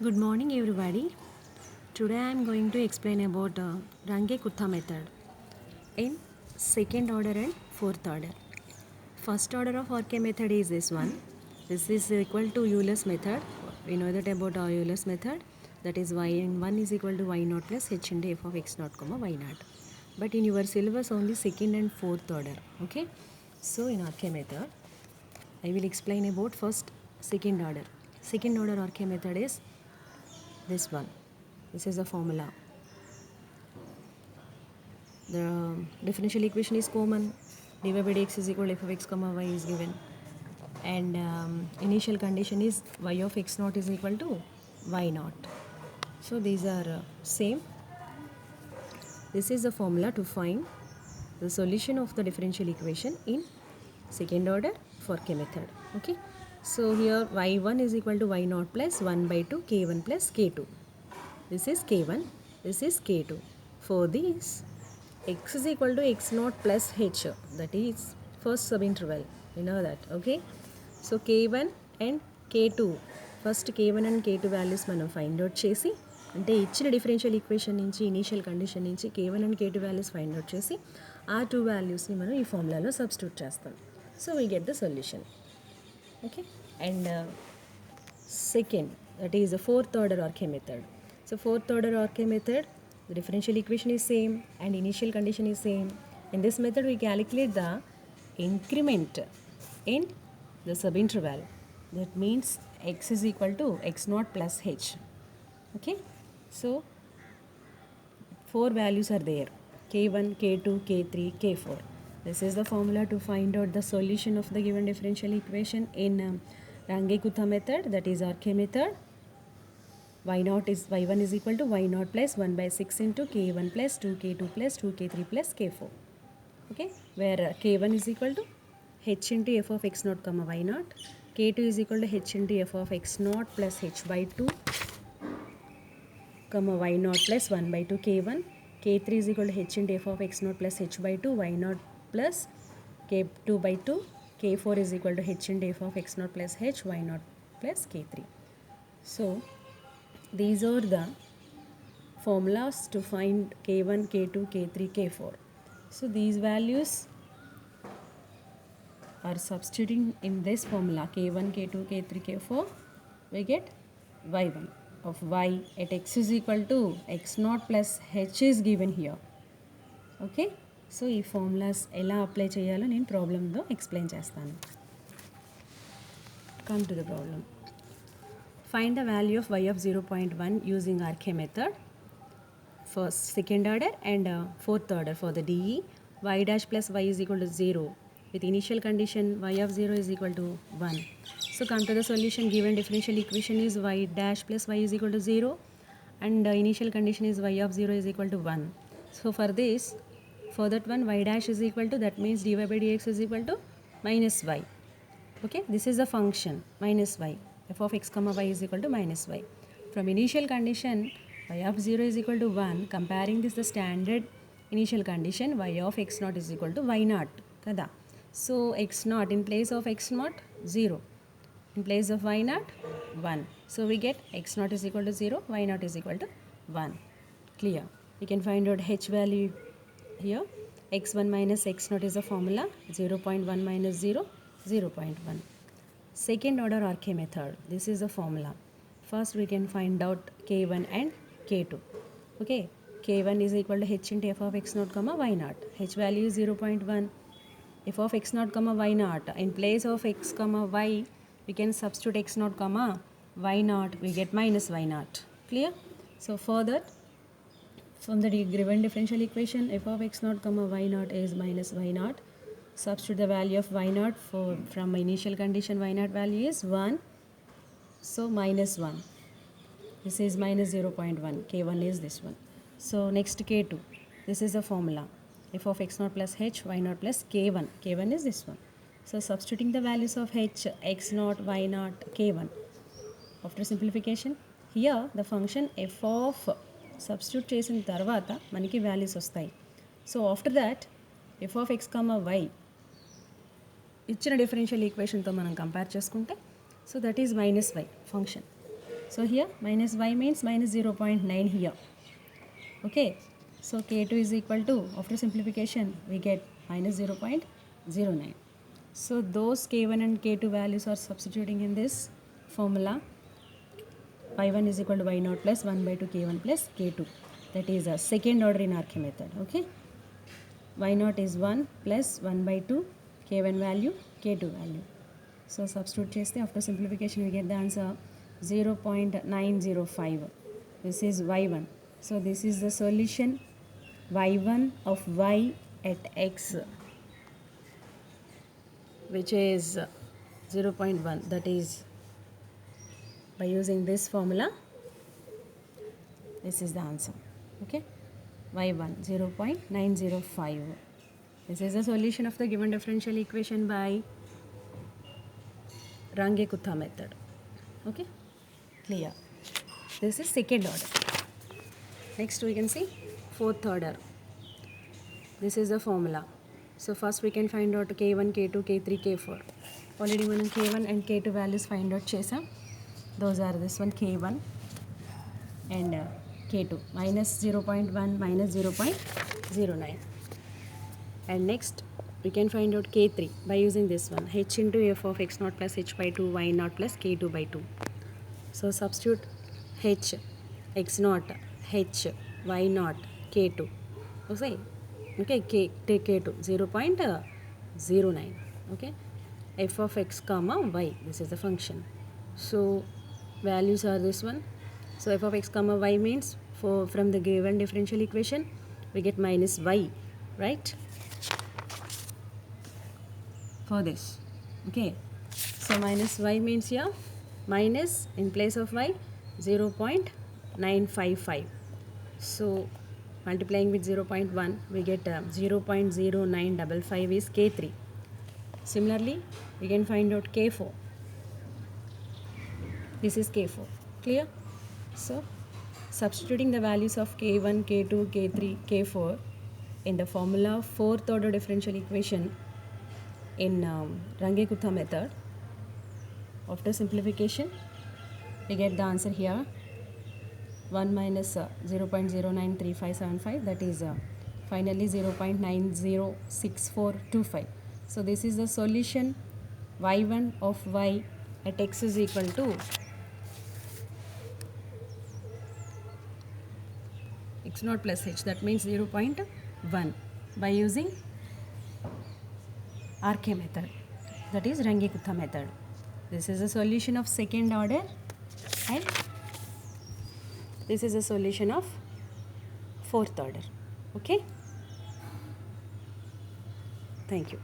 Good morning everybody. Today I am going to explain about Range-Kutha method in second order and fourth order. First order of RK method is this one. This is equal to Euler's method. We know that about Euler's method, that is y1 is equal to y naught plus h into f of x naught comma y naught. But in your syllabus only second and fourth order. Okay. So in RK method I will explain about first second order. Second order RK method is this one. This is the formula. The differential equation is common. dy by dx is equal to f of x comma y is given, and initial condition is y of x naught is equal to y naught. So these are same. This is the formula to find the solution of the differential equation in second order for K method. Okay. So here y1 is equal to y naught plus 1 by 2 k1 plus k2. This is k1, this is k2. For this, x is equal to x naught plus h, that is first subinterval. You know that, okay? So k1 and k2, first k1 and k2 values మనం find out చేసి, అంటే ఇచ్చిన differential equation నుంచి initial condition నుంచి k1 and k2 values find out చేసి ఆ two వాల్యూస్ని మనం ఈ ఫార్ములాలో సబ్స్టిట్యూట్ చేస్తాం. So we get the solution. Okay, and second, that is the fourth order RK method. So fourth order RK method, the differential equation is same and initial condition is same. In this method we calculate the increment in the subinterval. That means x is equal to x naught plus h. Okay, so four values are there: k1, k2, k3, k4. This is the formula to find out the solution of the given differential equation in Range-Kutha method, that is RK method. y1 is equal to y naught plus 1 by 6 into k1 plus 2k2 plus 2k3 plus k4. Okay, where k1 is equal to h into f of x naught comma y naught, k2 is equal to h into f of x naught plus h by 2 comma y naught plus 1 by 2 k1, k3 is equal to h into f of x naught plus h by 2 y naught plus k2 by 2, k4 is equal to h into f of x naught plus h y naught plus k3. So these are the formulas to find k1, k2, k3, k4. So these values are substituting in this formula k1, k2, k3, k4. We get y1 of y at x is equal to x naught plus h is given here. Okay, so ఈ formulas ఎలా apply చేయాలో నేను ప్రాబ్లంలో explain చేస్తాను. Come to the problem. Find the value of y of 0.1 using RK method. First, second order and fourth order for the DE. Y dash plus y is equal to 0. With initial condition y of 0 is equal to 1. So come to the solution. Given differential equation is y dash plus y is equal to 0 and initial condition is y of 0 is equal to 1. So for this, for that one y dash is equal to, that means dy by dx is equal to minus y. Okay, this is the function minus y. F of x comma y is equal to minus y. From initial condition y of 0 is equal to 1, comparing this the standard initial condition y of x naught is equal to y naught kada. So x naught in place of x naught 0, in place of y naught 1. So we get x naught is equal to 0, y naught is equal to 1. Clear? We can find out h value here. X1 minus x naught is the formula. 0.1 minus 0, 0.1. Second order RK method, this is the formula. First we can find out k1 and k2. Okay, k1 is equal to h into f of x naught comma y naught. H value is 0.1. F of x naught comma y naught, in place of x comma y we can substitute x naught comma y naught, we get minus y naught. Clear? So further, from the given differential equation f of x naught comma y naught is minus y naught. Substitute the value of y naught from initial condition y naught value is 1. So minus 1. This is minus 0.1. K1 is this one. So next K2. This is the formula. F of x naught plus h, y naught plus K1. K1 is this one. So substituting the values of h, x naught, y naught, K1. After simplification, here the function f of substitute చేసిన తర్వాత మనకి values వస్తాయి. So after that F of X comma Y ఇచ్చిన differential ఈక్వేషన్తో మనం compare చేసుకుంటే, so that is minus Y function. So here minus y means minus 0.9 here. Okay, so K2 is equal to, after simplification, we get minus 0.09. So those K1 and K2 values are substituting in this formula. Y1 is equal to y0 plus 1 by 2 K1 plus K2. That is a second order in RK method. Okay, y0 is 1 plus 1 by 2 K1 value, K2 value. So substitute cheste, after simplification we get the answer 0.905. This is y1. So this is the solution y1 of y at x, which is 0.1. That is, by using this formula, this is the answer. Okay, y1 0.905. This is the solution of the given differential equation by Runge-Kutha method. Okay, clear. This is second order. Next we can see fourth order. This is the formula. So first we can find out K1, K2, K3, K4. Already మనం K1 and K2 values find out చేసాం. Those are this one K1 and K2. Minus 0.1, minus 0.09. And next we can find out K3 by using this one, h into f of x0 plus h by 2 y0 plus K2 by 2. So substitute h, x0, h, y0, K2. Okay, take K2 0.09. Okay, f of x comma y, this is the function. So values are this one. So f of x comma y means, from the given differential equation we get minus y, right, for this. Okay, so minus y means here minus in place of y 0.955. so multiplying with 0.1 we get 0.0955 is K3. Similarly we can find out K4. This is K4. Clear? So substituting the values of K1, K2, K3, K4 in the formula fourth order differential equation in Runge-Kutha method, after simplification we get the answer here 1 minus 0.093575, that is finally 0.906425. So this is the solution y1 of y at x is equal to x0 plus h, that means 0.1, by using RK method, that is Runge-Kutha method. This is a solution of second order and this is a solution of fourth order. Okay, thank you.